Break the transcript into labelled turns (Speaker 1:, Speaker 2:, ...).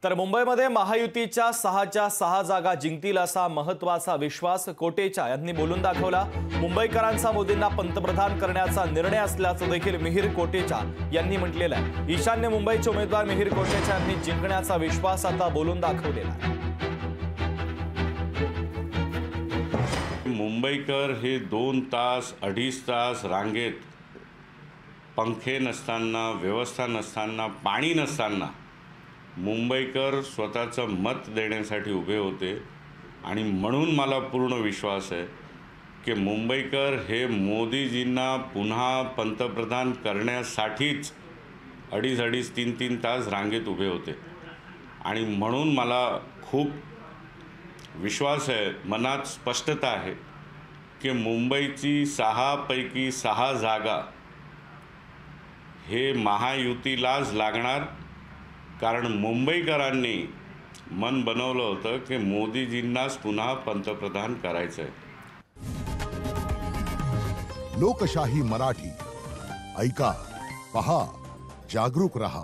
Speaker 1: तर मुंबईमध्ये महायुतीच्या 6च्या 6 जागा जिंकतील असा महत्त्वाचा विश्वास कोटेचा यांनी बोलून दाखवला। मुंबईकरांचा मोदींना पंतप्रधान करण्याचा निर्णय असल्याचं देखील मिहिर कोटेचा यांनी म्हटलेलं आहे। ईशान्य मुंबईचे उमेदवार मिहिर कोटेचा यांनी जिंकण्याचा विश्वास आता बोलून दाखवलेला आहे।
Speaker 2: मुंबईकर हे 2 तास 2.5 तास रांगेत पंखे नसताना, व्यवस्था नसताना, पाणी नसताना मुंबईकर स्वतःचं मत देण्यासाठी उभे होते आणि म्हणून मला पूर्ण विश्वास आहे की मुंबईकर हे मोदीजींना पुन्हा पंतप्रधान करण्यासाठीच 2.5 3 तास रांगेत उभे होते आणि म्हणून मला खूप विश्वास आहे, मनात स्पष्टता आहे की मुंबईची 6 पैकी 6 जागा हे महायुतीलाच लागणार, कारण मुंबईकरांनी मन बनवलं होतं की मोदीजींनाच पुन्हा पंतप्रधान करायचंय।
Speaker 3: लोकशाही मराठी ऐका, पहा, जागरूक रहा।